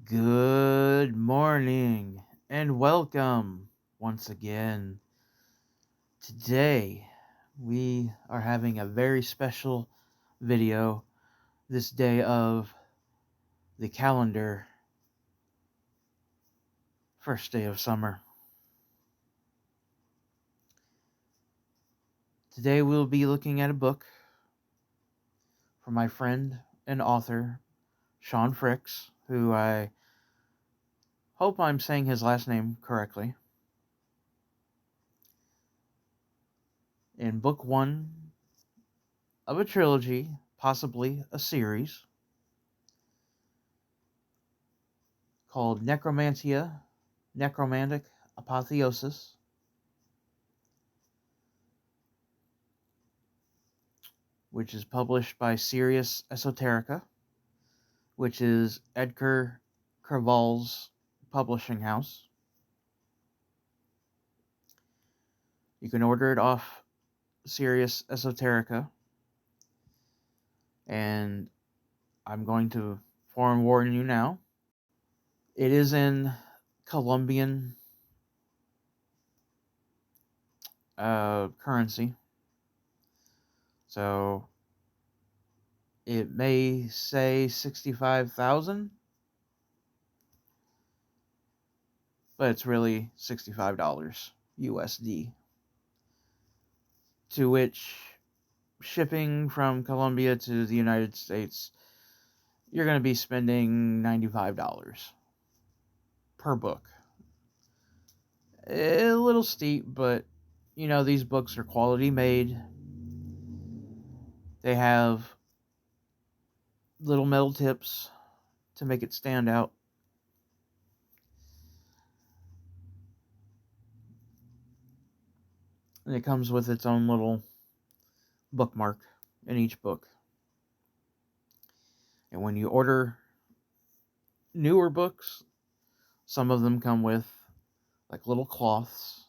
Good morning and welcome once again. Today we are having a very special video this day of the calendar, first day of summer. Today we'll be looking at a book from my friend and author Sean Fricks, who I hope I'm saying his last name correctly. In book one of a trilogy, possibly a series, called Necromantia, Necromantic Apotheosis, which is published by Sirius Esoterica, which is Edgar Cavall's publishing house. You can order it off Sirius Esoterica, and I'm going to forewarn you now. It is in Colombian currency, so it may say 65,000, but it's really $65 USD, to which shipping from Colombia to the United States, you're going to be spending $95 per book. A little steep, but you know, these books are quality made. They have little metal tips to make it stand out. And it comes with its own little bookmark in each book. And when you order newer books, some of them come with like little cloths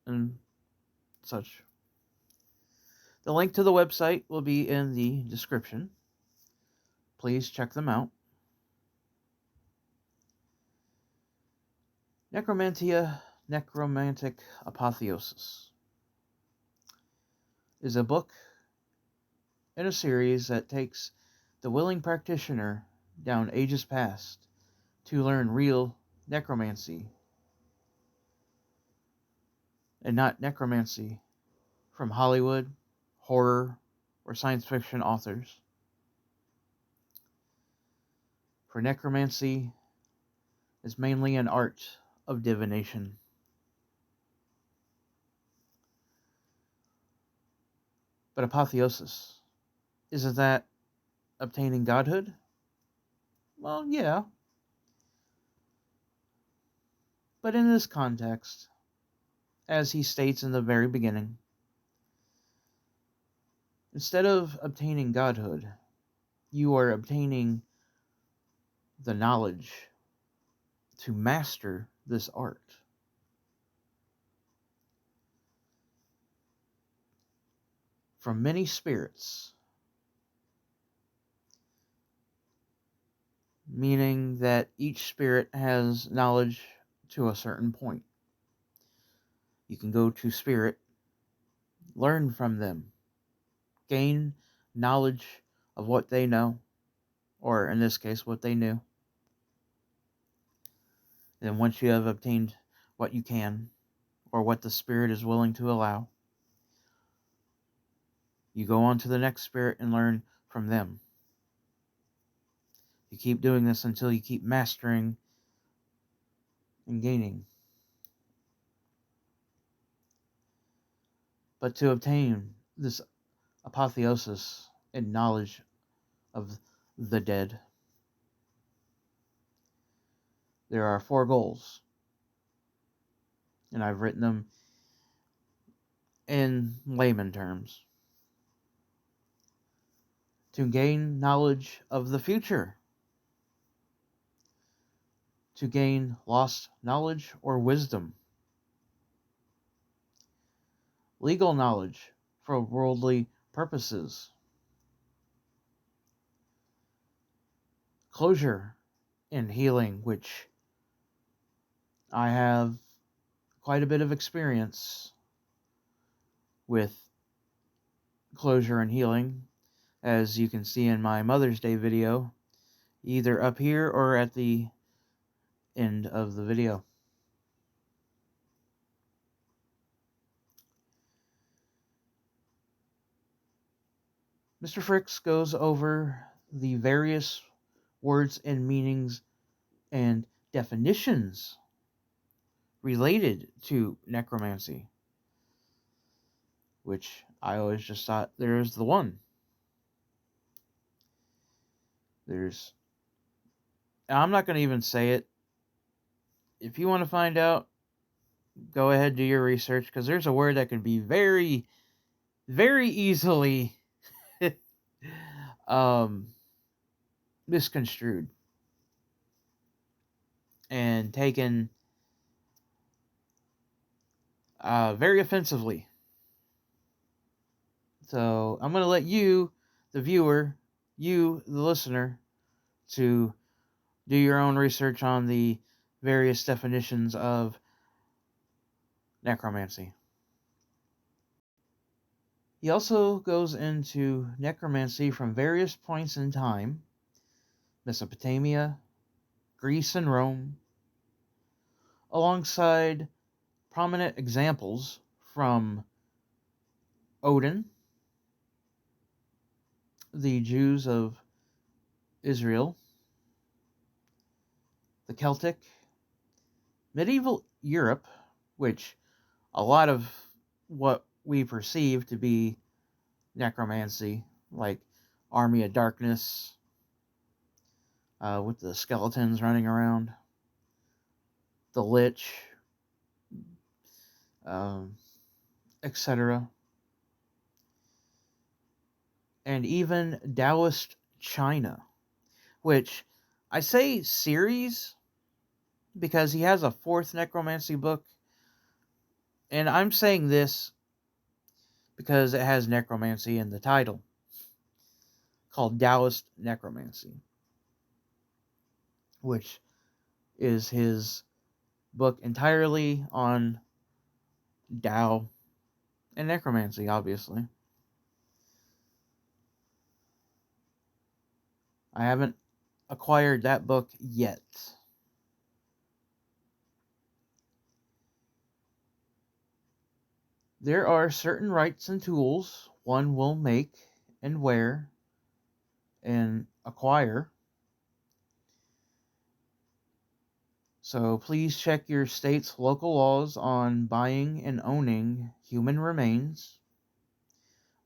and such. The link to the website will be in the description. Please check them out. Necromantia, Necromantic Apotheosis is a book in a series that takes the willing practitioner down ages past to learn real necromancy, and not necromancy from Hollywood, horror, or science fiction authors. For necromancy is mainly an art of divination. But apotheosis, isn't that obtaining godhood? Well, yeah. But in this context, as he states in the very beginning, instead of obtaining godhood, you are obtaining the knowledge to master this art. From many spirits, meaning that each spirit has knowledge to a certain point. You can go to spirit, learn from them, gain knowledge of what they know, or in this case, what they knew. And once you have obtained what you can, or what the spirit is willing to allow, you go on to the next spirit and learn from them. You keep doing this until you keep mastering and gaining. But to obtain this apotheosis and knowledge of the dead, there are 4 goals. And I've written them in layman terms. to gain knowledge of the future, to gain lost knowledge or wisdom, legal knowledge for worldly purposes, closure in healing, which I have quite a bit of experience with closure and healing, as you can see in my Mother's Day video, either up here or at the end of the video. Mr. Fricks goes over the various words and meanings and definitions related to necromancy, which I always just thought there's the one. I'm not going to even say it. If you want to find out, go ahead, do your research, because there's a word that can be very, very easily misconstrued and taken very offensively. So I'm going to let you, the viewer, you, the listener, to do your own research on the various definitions of necromancy. He also goes into necromancy from various points in time: Mesopotamia, Greece, and Rome, alongside prominent examples from Odin, the Jews of Israel, the Celtic, medieval Europe, which a lot of what we perceive to be necromancy, like Army of Darkness, with the skeletons running around, the Lich, etc., and even Taoist China, which I say series because he has a fourth necromancy book, and I'm saying this because it has necromancy in the title, called Taoist Necromancy, which is his book entirely on Tao and necromancy, obviously. I haven't acquired that book yet. There are certain rites and tools one will make and wear and acquire. So please check your state's local laws on buying and owning human remains.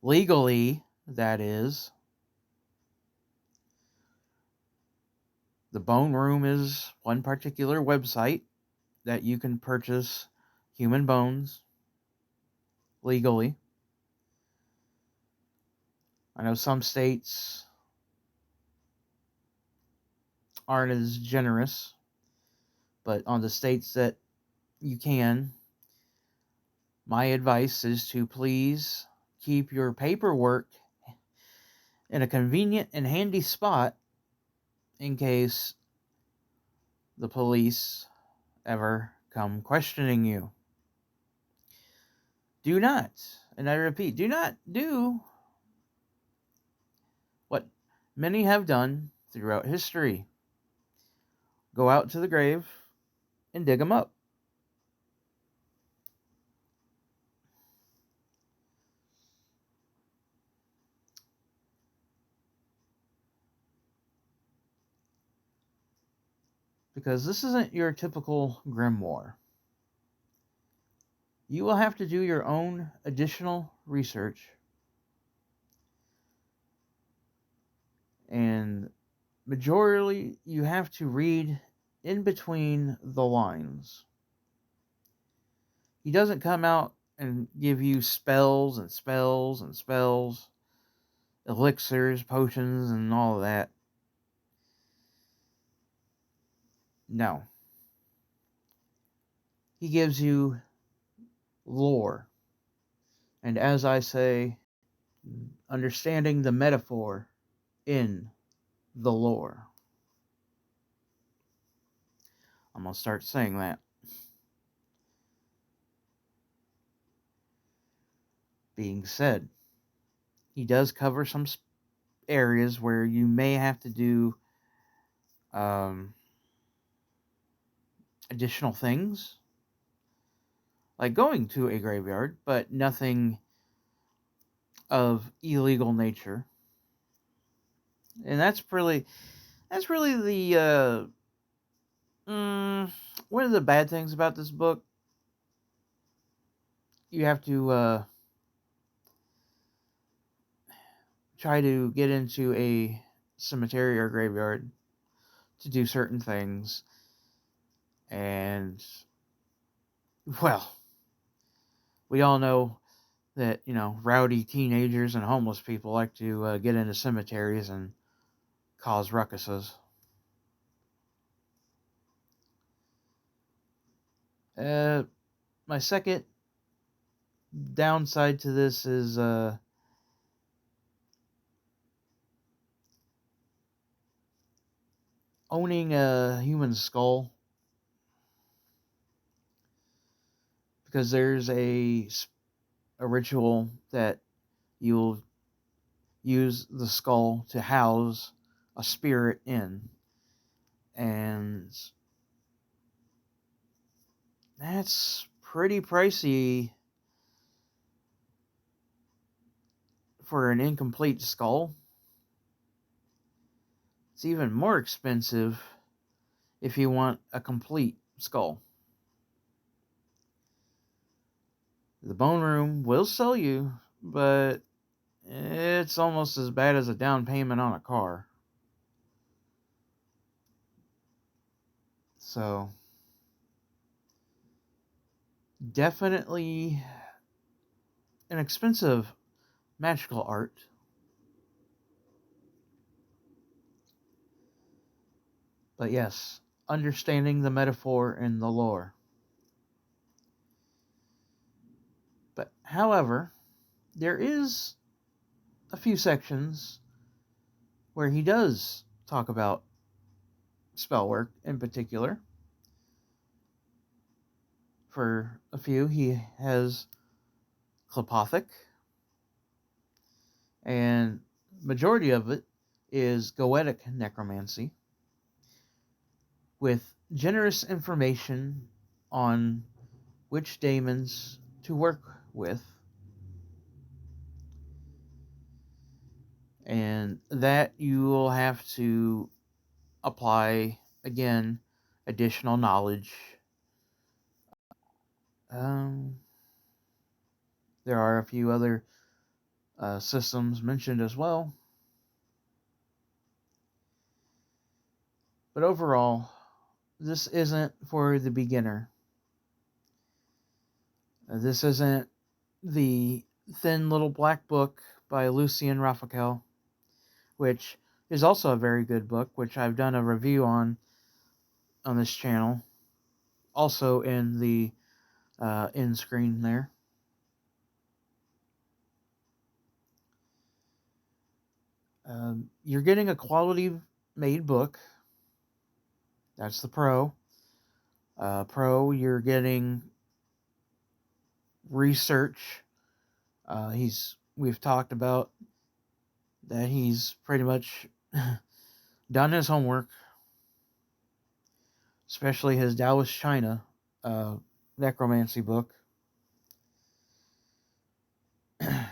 Legally, that is. The Bone Room is one particular website that you can purchase human bones legally. I know some states aren't as generous, but on the states that you can, my advice is to please keep your paperwork in a convenient and handy spot in case the police ever come questioning you. Do not, and I repeat, do not do what many have done throughout history. Go out to the grave and dig them up. Because this isn't your typical grimoire. You will have to do your own additional research, and majorly you have to read in between the lines. He doesn't come out and give you spells and spells and spells elixirs, potions, and all of that. No. He gives you lore. And as I say, understanding the metaphor in the lore. I'm going to start saying that. Being said, he does cover some areas where you may have to do additional things, like going to a graveyard, but nothing of illegal nature. And that's really the one of the bad things about this book. You have to try to get into a cemetery or graveyard to do certain things. And, well, we all know that, rowdy teenagers and homeless people like to get into cemeteries and cause ruckuses. My second downside to this is owning a human skull, because there's a ritual that you'll use the skull to house a spirit in, and that's pretty pricey for an incomplete skull. It's even more expensive if you want a complete skull. The Bone Room will sell you, but it's almost as bad as a down payment on a car. So, definitely an expensive magical art. But yes, understanding the metaphor and the lore. But however, there is a few sections where he does talk about spell work in particular. For a few, he has Clepothic, and majority of it is Goetic necromancy, with generous information on which daemons to work with, and that you will have to apply, again, additional knowledge. There are a few other systems mentioned as well. But overall, this isn't for the beginner. This isn't the thin little black book by Lucien Raffakel, which is also a very good book, which I've done a review on this channel, also in the end screen there. You're getting a quality made book. That's the pro. You're getting research. We've talked about that he's pretty much done his homework, especially his Taoist China necromancy book.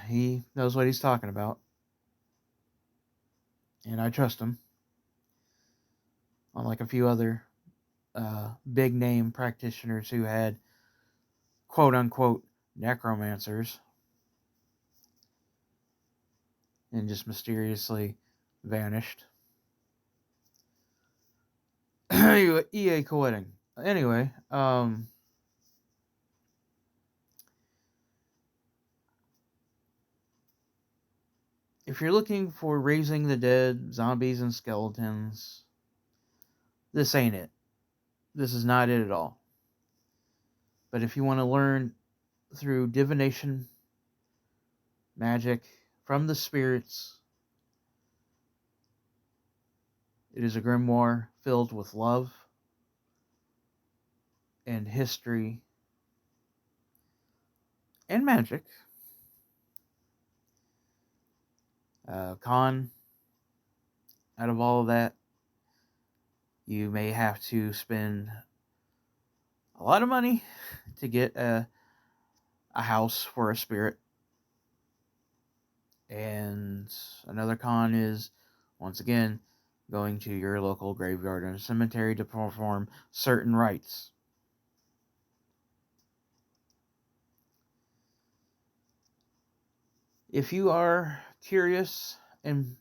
He knows what he's talking about, and I trust him. Unlike a few other big name practitioners who had quote unquote necromancers and just mysteriously vanished. EA quitting. Anyway, if you're looking for raising the dead, zombies, and skeletons, this ain't it. This is not it at all. But if you want to learn through divination, magic, from the spirits, it is a grimoire filled with love and history and magic. Con, out of all of that, you may have to spend a lot of money to get a house for a spirit. And another con is, once again, going to your local graveyard and cemetery to perform certain rites. If you are curious and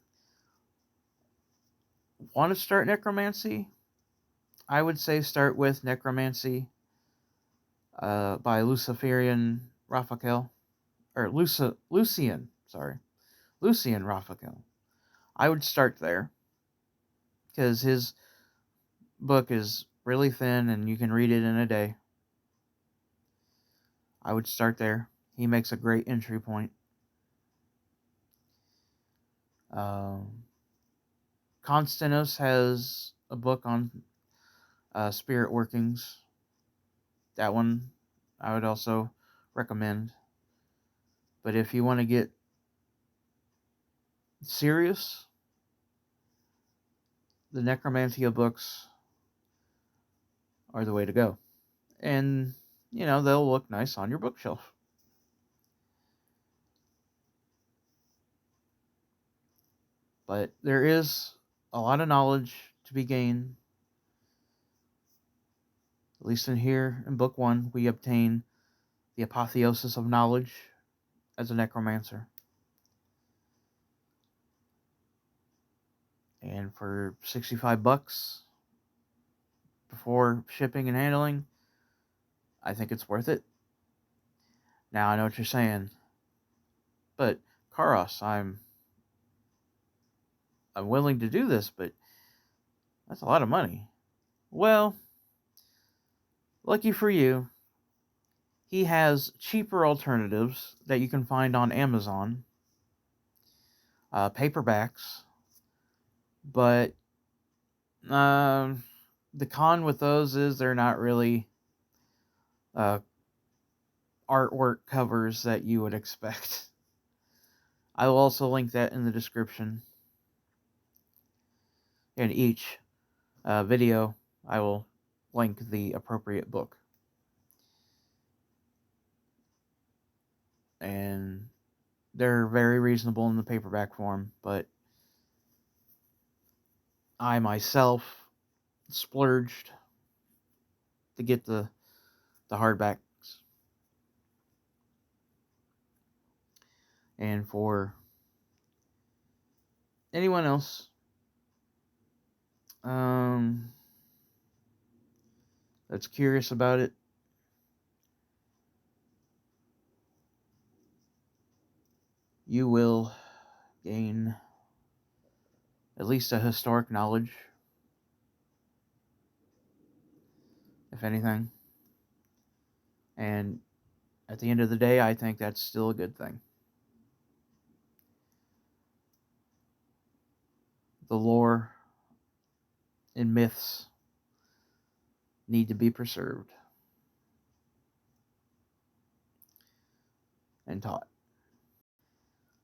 want to start necromancy, I would say start with Necromancy by Luciferian Raphael. Or Lucian Raphael. I would start there, because his book is really thin and you can read it in a day. I would start there. He makes a great entry point. Constantinos has a book on spirit workings. That one I would also recommend. But if you want to get serious, the Necromantia books are the way to go. And, they'll look nice on your bookshelf. But there is a lot of knowledge to be gained. At least in book 1, we obtain the apotheosis of knowledge as a necromancer. And for $65 before shipping and handling, I think it's worth it. Now I know what you're saying, but Karos, I'm willing to do this, but that's a lot of money. Well, lucky for you, he has cheaper alternatives that you can find on Amazon, paperbacks, but the con with those is they're not really artwork covers that you would expect. I will also link that in the description. In each video, I will link the appropriate book. And they're very reasonable in the paperback form, but I myself splurged to get the hardbacks. And for anyone else that's curious about it, you will gain at least a historic knowledge, if anything. And at the end of the day, I think that's still a good thing. The lore and myths need to be preserved and taught.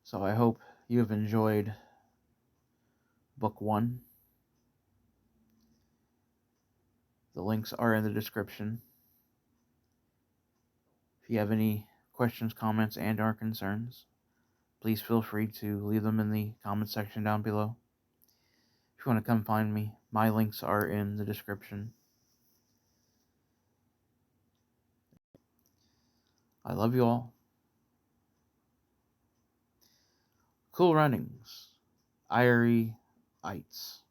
So I hope you have enjoyed book 1. The links are in the description. If you have any questions, comments, and or concerns, please feel free to leave them in the comment section down below. If you want to come find me, my links are in the description. I love you all. Cool runnings. Irie Ites.